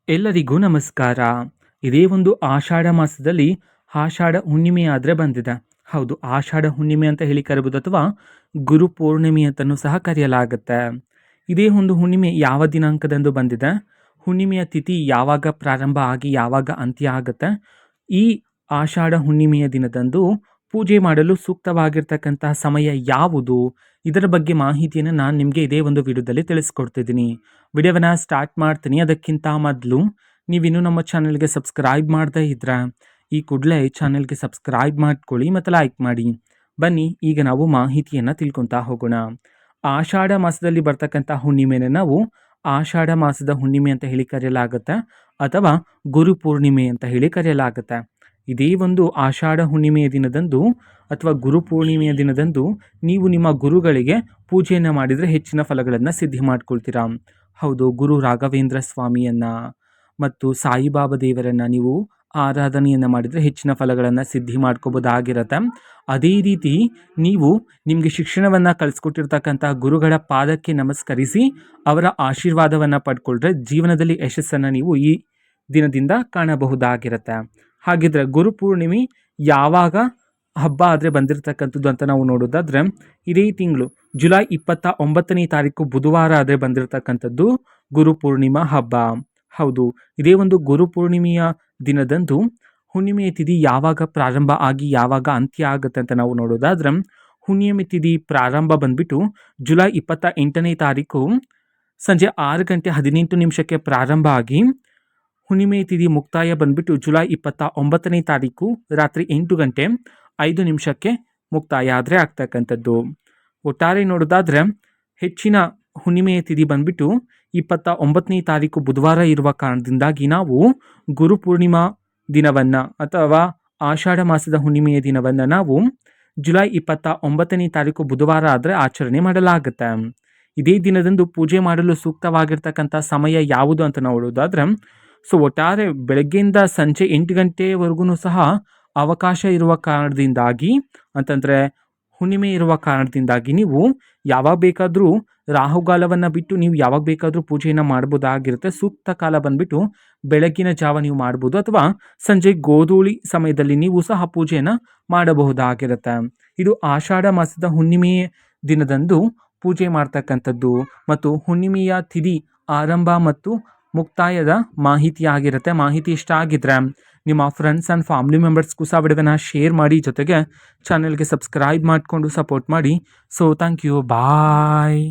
ಎಲ್ಲರಿಗೂ ನಮಸ್ಕಾರ. ಇದೇ ಒಂದು ಆಷಾಢ ಮಾಸದಲ್ಲಿ ಆಷಾಢ ಹುಣ್ಣಿಮೆ ಆದರೆ ಬಂದಿದೆ. ಹೌದು, ಆಷಾಢ ಹುಣ್ಣಿಮೆ ಅಂತ ಹೇಳಿ ಕರೀಬೋದು ಅಥವಾ ಗುರು ಪೂರ್ಣಿಮೆ ಅಂತಲೂ ಸಹ ಕರೆಯಲಾಗುತ್ತೆ. ಇದೇ ಒಂದು ಹುಣ್ಣಿಮೆ ಯಾವ ದಿನಾಂಕದಂದು ಬಂದಿದೆ, ಹುಣ್ಣಿಮೆಯ ತಿಥಿ ಯಾವಾಗ ಪ್ರಾರಂಭ ಆಗಿ ಯಾವಾಗ ಅಂತ್ಯ ಆಗುತ್ತೆ, ಈ ಆಷಾಢ ಹುಣ್ಣಿಮೆಯ ದಿನದಂದು ಪೂಜೆ ಮಾಡಲು ಸೂಕ್ತವಾಗಿರ್ತಕ್ಕಂತಹ ಸಮಯ ಯಾವುದು, ಇದರ ಬಗ್ಗೆ ಮಾಹಿತಿಯನ್ನು ನಾನು ನಿಮಗೆ ಇದೇ ಒಂದು ವಿಡಿಯೋದಲ್ಲಿ ತಿಳಿಸ್ಕೊಡ್ತಿದ್ದೀನಿ. ವಿಡಿಯೋವನ್ನು ಸ್ಟಾರ್ಟ್ ಮಾಡ್ತೀನಿ. ಅದಕ್ಕಿಂತ ಮೊದಲು ನೀವಿನ್ನೂ ನಮ್ಮ ಚಾನಲ್ಗೆ ಸಬ್ಸ್ಕ್ರೈಬ್ ಮಾಡದೇ ಇದ್ರೆ ಈ ಕೂಡಲೇ ಚಾನಲ್ಗೆ ಸಬ್ಸ್ಕ್ರೈಬ್ ಮಾಡ್ಕೊಳ್ಳಿ ಮತ್ತು ಲೈಕ್ ಮಾಡಿ. ಬನ್ನಿ ಈಗ ನಾವು ಮಾಹಿತಿಯನ್ನು ತಿಳ್ಕೊತಾ ಹೋಗೋಣ. ಆಷಾಢ ಮಾಸದಲ್ಲಿ ಬರ್ತಕ್ಕಂಥ ಹುಣ್ಣಿಮೆನ ನಾವು ಆಷಾಢ ಮಾಸದ ಹುಣ್ಣಿಮೆ ಅಂತ ಹೇಳಿ ಕರೆಯಲಾಗುತ್ತೆ ಅಥವಾ ಗುರು ಪೂರ್ಣಿಮೆ ಅಂತ ಹೇಳಿ ಕರೆಯಲಾಗುತ್ತೆ. ಇದೇ ಒಂದು ಆಷಾಢ ಹುಣ್ಣಿಮೆಯ ದಿನದಂದು ಅಥವಾ ಗುರು ಪೂರ್ಣಿಮೆಯ ದಿನದಂದು ನೀವು ನಿಮ್ಮ ಗುರುಗಳಿಗೆ ಪೂಜೆಯನ್ನು ಮಾಡಿದರೆ ಹೆಚ್ಚಿನ ಫಲಗಳನ್ನು ಸಿದ್ಧಿ ಮಾಡ್ಕೊಳ್ತೀರಾ. ಹೌದು, ಗುರು ರಾಘವೇಂದ್ರ ಸ್ವಾಮಿಯನ್ನು ಮತ್ತು ಸಾಯಿಬಾಬಾ ದೇವರನ್ನು ನೀವು ಆರಾಧನೆಯನ್ನು ಮಾಡಿದರೆ ಹೆಚ್ಚಿನ ಫಲಗಳನ್ನು ಸಿದ್ಧಿ ಮಾಡ್ಕೋಬೋದಾಗಿರುತ್ತೆ. ಅದೇ ರೀತಿ ನೀವು ನಿಮಗೆ ಶಿಕ್ಷಣವನ್ನು ಕಲಿಸ್ಕೊಟ್ಟಿರ್ತಕ್ಕಂಥ ಗುರುಗಳ ಪಾದಕ್ಕೆ ನಮಸ್ಕರಿಸಿ ಅವರ ಆಶೀರ್ವಾದವನ್ನು ಪಡ್ಕೊಳ್ರೆ ಜೀವನದಲ್ಲಿ ಯಶಸ್ಸನ್ನು ನೀವು ಈ ದಿನದಿಂದ ಕಾಣಬಹುದಾಗಿರುತ್ತೆ. ಹಾಗಿದ್ರೆ ಗುರು ಪೂರ್ಣಿಮೆ ಯಾವಾಗ ಹಬ್ಬ ಆದರೆ ಬಂದಿರತಕ್ಕಂಥದ್ದು ಅಂತ ನಾವು ನೋಡೋದಾದರೆ, ಇದೇ ತಿಂಗಳು ಜುಲೈ 29ನೇ ತಾರೀಕು ಬುಧವಾರ ಆದರೆ ಬಂದಿರತಕ್ಕಂಥದ್ದು ಗುರು ಪೂರ್ಣಿಮಾ ಹಬ್ಬ. ಹೌದು, ಇದೇ ಒಂದು ಗುರು ಪೂರ್ಣಿಮೆಯ ದಿನದಂದು ಹುಣ್ಣಿಮೆಯ ತಿಥಿ ಯಾವಾಗ ಪ್ರಾರಂಭ ಆಗಿ ಯಾವಾಗ ಅಂತ್ಯ ಆಗುತ್ತೆ ಅಂತ ನಾವು ನೋಡೋದಾದ್ರೆ, ಹುಣ್ಣಿಮೆ ತಿಥಿ ಪ್ರಾರಂಭ ಬಂದ್ಬಿಟ್ಟು ಜುಲೈ 28ನೇ ತಾರೀಕು ಸಂಜೆ 6:18 ಪ್ರಾರಂಭ ಆಗಿ ಹುಣ್ಣಿಮೆ ತಿಥಿ ಮುಕ್ತಾಯ ಬಂದ್ಬಿಟ್ಟು ಜುಲೈ 29ನೇ ತಾರೀಕು ರಾತ್ರಿ 8:05 ಮುಕ್ತಾಯ ಆದರೆ ಆಗ್ತಕ್ಕಂಥದ್ದು. ಒಟ್ಟಾರೆ ನೋಡೋದಾದರೆ ಹೆಚ್ಚಿನ ಹುಣ್ಣಿಮೆಯ ತಿಥಿ ಬಂದ್ಬಿಟ್ಟು 29ನೇ ತಾರೀಕು ಬುಧವಾರ ಇರುವ ಕಾರಣದಿಂದಾಗಿ ನಾವು ಗುರು ಪೂರ್ಣಿಮಾ ದಿನವನ್ನು ಅಥವಾ ಆಷಾಢ ಮಾಸದ ಹುಣ್ಣಿಮೆಯ ದಿನವನ್ನು ನಾವು ಜುಲೈ 29ನೇ ತಾರೀಕು ಬುಧವಾರ ಆದರೆ ಆಚರಣೆ ಮಾಡಲಾಗುತ್ತೆ. ಇದೇ ದಿನದಂದು ಪೂಜೆ ಮಾಡಲು ಸೂಕ್ತವಾಗಿರ್ತಕ್ಕಂಥ ಸಮಯ ಯಾವುದು ಅಂತ ನೋಡೋದಾದ್ರೆ, ಒಟ್ಟಾರೆ ಬೆಳಗ್ಗೆಯಿಂದ ಸಂಜೆ 8 ಗಂಟೆವರೆಗೂ ಸಹ ಅವಕಾಶ ಇರುವ ಕಾರಣದಿಂದಾಗಿ ಅಂತಂದರೆ ಹುಣ್ಣಿಮೆ ಇರುವ ಕಾರಣದಿಂದಾಗಿ ನೀವು ಯಾವಾಗ ಬೇಕಾದರೂ ರಾಹುಗಾಲವನ್ನು ಬಿಟ್ಟು ನೀವು ಯಾವಾಗ ಬೇಕಾದರೂ ಪೂಜೆಯನ್ನು ಮಾಡ್ಬೋದಾಗಿರುತ್ತೆ. ಸೂಕ್ತ ಕಾಲ ಬಂದುಬಿಟ್ಟು ಬೆಳಗಿನ ಜಾವ ನೀವು ಮಾಡ್ಬೋದು ಅಥವಾ ಸಂಜೆ ಗೋಧೂಳಿ ಸಮಯದಲ್ಲಿ ನೀವು ಸಹ ಪೂಜೆಯನ್ನು ಮಾಡಬಹುದಾಗಿರುತ್ತೆ. ಇದು ಆಷಾಢ ಮಾಸದ ಹುಣ್ಣಿಮೆಯ ದಿನದಂದು ಪೂಜೆ ಮಾಡ್ತಕ್ಕಂಥದ್ದು ಮತ್ತು ಹುಣ್ಣಿಮೆಯ ತಿಥಿ ಆರಂಭ ಮತ್ತು ಮುಕ್ತಾಯದ ಮಾಹಿತಿ ಆಗಿರುತ್ತೆ. ಮಾಹಿತಿ ಇಷ್ಟ ಆಗಿದ್ರೆ ನಿಮ್ಮ ಫ್ರೆಂಡ್ಸ್ ಆ್ಯಂಡ್ ಫ್ಯಾಮಿಲಿ ಮೆಂಬರ್ಸ್ಗೂ ಸಹ ವಿಡಿಯೋನ ಶೇರ್ ಮಾಡಿ, ಜೊತೆಗೆ ಚಾನಲ್ಗೆ ಸಬ್ಸ್ಕ್ರೈಬ್ ಮಾಡಿಕೊಂಡು ಸಪೋರ್ಟ್ ಮಾಡಿ. So thank you, bye.